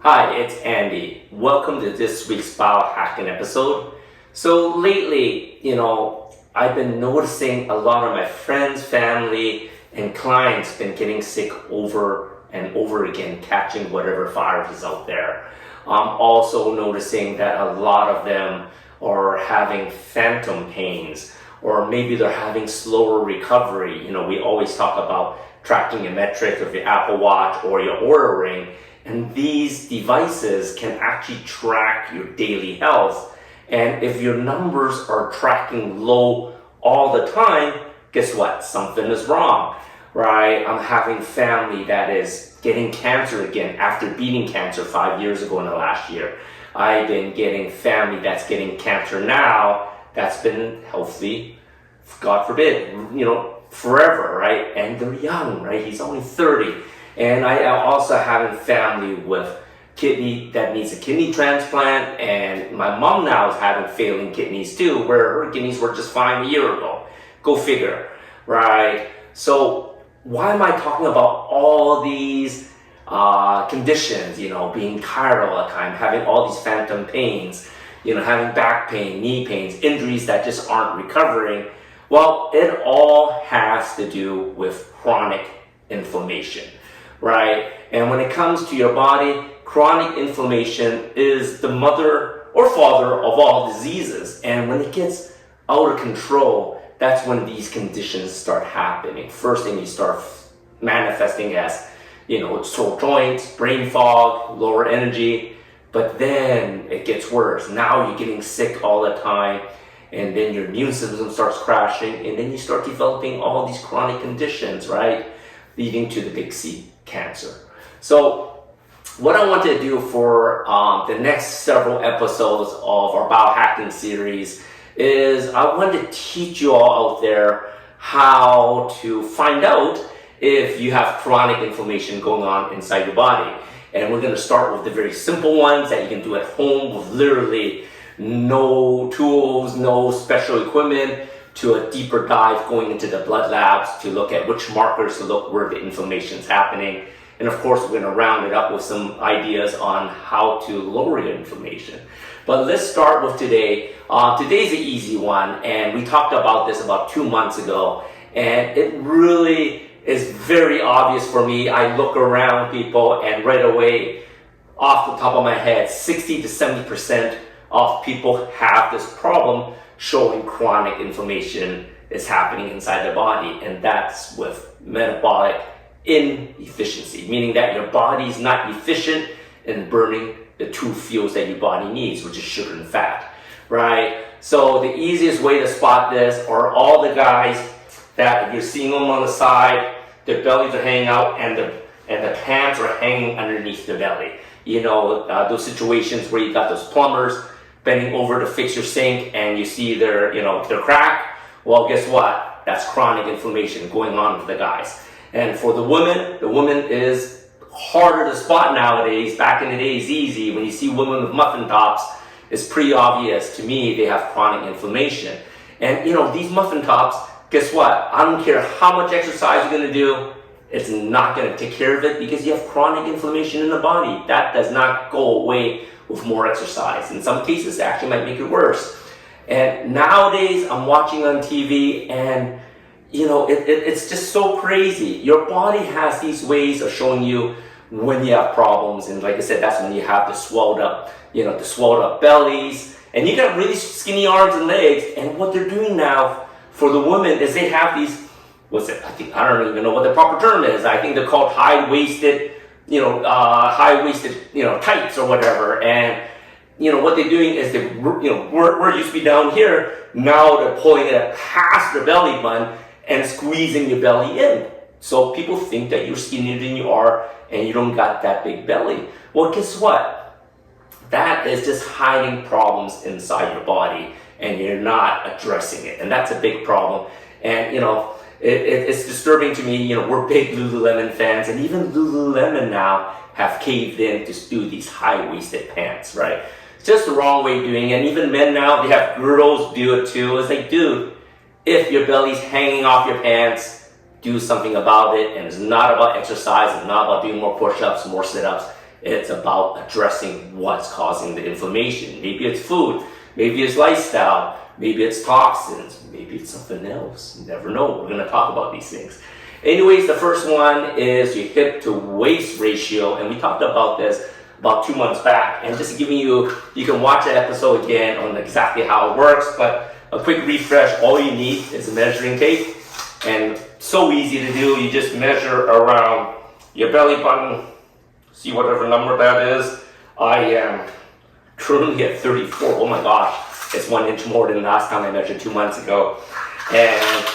Hi, it's Andy. Welcome to this week's Biohacking episode. So lately, I've been noticing a lot of my friends, family, and clients been getting sick over and over again, catching whatever virus is out there. I'm also noticing that a lot of them are having phantom pains, or maybe they're having slower recovery. We always talk about tracking your metrics of your Apple Watch or your Oura Ring. And these devices can actually track your daily health. And if your numbers are tracking low all the time, guess what? Something is wrong, right? I'm having family that is getting cancer again after beating cancer 5 years ago in the last year. I've been getting family that's getting cancer now that's been healthy, God forbid, forever, right? And they're young, right? He's only 30. And I am also having family with kidney that needs a kidney transplant, and my mom now is having failing kidneys too, where her kidneys were just fine a year ago. Go figure, right? So why am I talking about all these conditions, being tired all the time, having all these phantom pains, having back pain, knee pains, injuries that just aren't recovering? Well, it all has to do with chronic inflammation. Right? And when it comes to your body, chronic inflammation is the mother or father of all diseases. And when it gets out of control, that's when these conditions start happening. First thing, you start manifesting as, sore joints, brain fog, lower energy. But then it gets worse. Now you're getting sick all the time. And then your immune system starts crashing. And then you start developing all these chronic conditions, right? Leading to the big C, cancer. So what I want to do for the next several episodes of our biohacking series is I want to teach you all out there how to find out if you have chronic inflammation going on inside your body. And we're going to start with the very simple ones that you can do at home with literally no tools, no special equipment, to a deeper dive going into the blood labs to look at which markers to look where the inflammation is happening. And of course, we're going to round it up with some ideas on how to lower your inflammation. But let's start with today. Today's the easy one, and we talked about this about 2 months ago, and it really is very obvious for me. I look around people, and right away, off the top of my head, 60 to 70% of people have this problem showing chronic inflammation is happening inside the body, and that's with metabolic inefficiency, meaning that your body is not efficient in burning the two fuels that your body needs, which is sugar and fat, right? So the easiest way to spot this are all the guys that you're seeing them on the side, their bellies are hanging out, and the pants are hanging underneath the belly. Those situations where you got those plumbers bending over to fix your sink and you see their crack. Well, guess what? That's chronic inflammation going on with the guys. And for the woman is harder to spot nowadays. Back in the day, it's easy. When you see women with muffin tops, it's pretty obvious to me they have chronic inflammation. And these muffin tops, guess what? I don't care how much exercise you're going to do, it's not going to take care of it because you have chronic inflammation in the body. That does not go away with more exercise. In some cases, it actually might make it worse. And nowadays, I'm watching on TV, and it's just so crazy. Your body has these ways of showing you when you have problems, and like I said, that's when you have the swelled up bellies, and you got really skinny arms and legs. And what they're doing now for the women is they have these, I don't even know what the proper term is. I think they're called high-waisted tights or whatever. And, what they're doing is we're used to be down here. Now they're pulling it past the belly button and squeezing your belly in. So people think that you're skinnier than you are and you don't got that big belly. Well, guess what? That is just hiding problems inside your body and you're not addressing it. And that's a big problem. And, it's disturbing to me. We're big Lululemon fans, and even Lululemon now have caved in to do these high-waisted pants, right? It's just the wrong way of doing it. And even men now, they have girdles do it too. It's like, dude, if your belly's hanging off your pants, do something about it. And it's not about exercise. It's not about doing more push-ups, more sit-ups. It's about addressing what's causing the inflammation. Maybe it's food, maybe it's lifestyle, maybe it's toxins, maybe it's something else. You never know. We're going to talk about these things. Anyways, the first one is your hip to waist ratio, and we talked about this about 2 months back, and just giving you can watch that episode again on exactly how it works, but a quick refresh. All you need is a measuring tape, and so easy to do. You just measure around your belly button, see whatever number that is. I am currently at 34. Oh my gosh, it's 1 inch more than last time I measured 2 months ago. And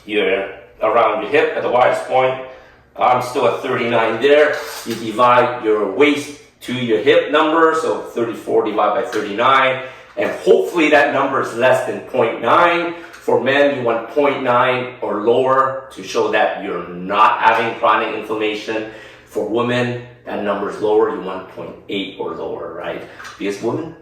you're around your hip at the widest point. I'm still at 39 there. You divide your waist to your hip number, so 34 divided by 39, and hopefully that number is less than 0.9. For men, you want 0.9 or lower to show that you're not having chronic inflammation. For women, that number is lower. You want 0.8 or lower, right? Because women,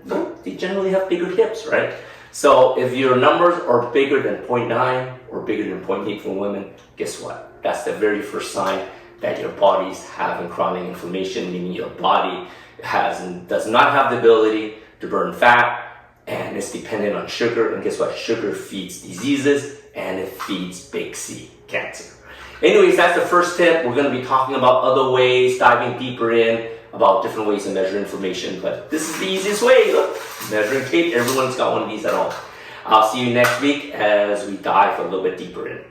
they generally have bigger hips, right? So if your numbers are bigger than 0.9 or bigger than 0.8 for women, guess what? That's the very first sign that your body's having chronic inflammation, meaning your body does not have the ability to burn fat, and it's dependent on sugar. And guess what? Sugar feeds diseases, and it feeds big C, cancer. Anyways, that's the first tip. We're going to be talking about other ways, diving deeper in about different ways to measure inflammation, but this is the easiest way. Look, measuring tape. Everyone's got one of these at home. I'll see you next week as we dive a little bit deeper in.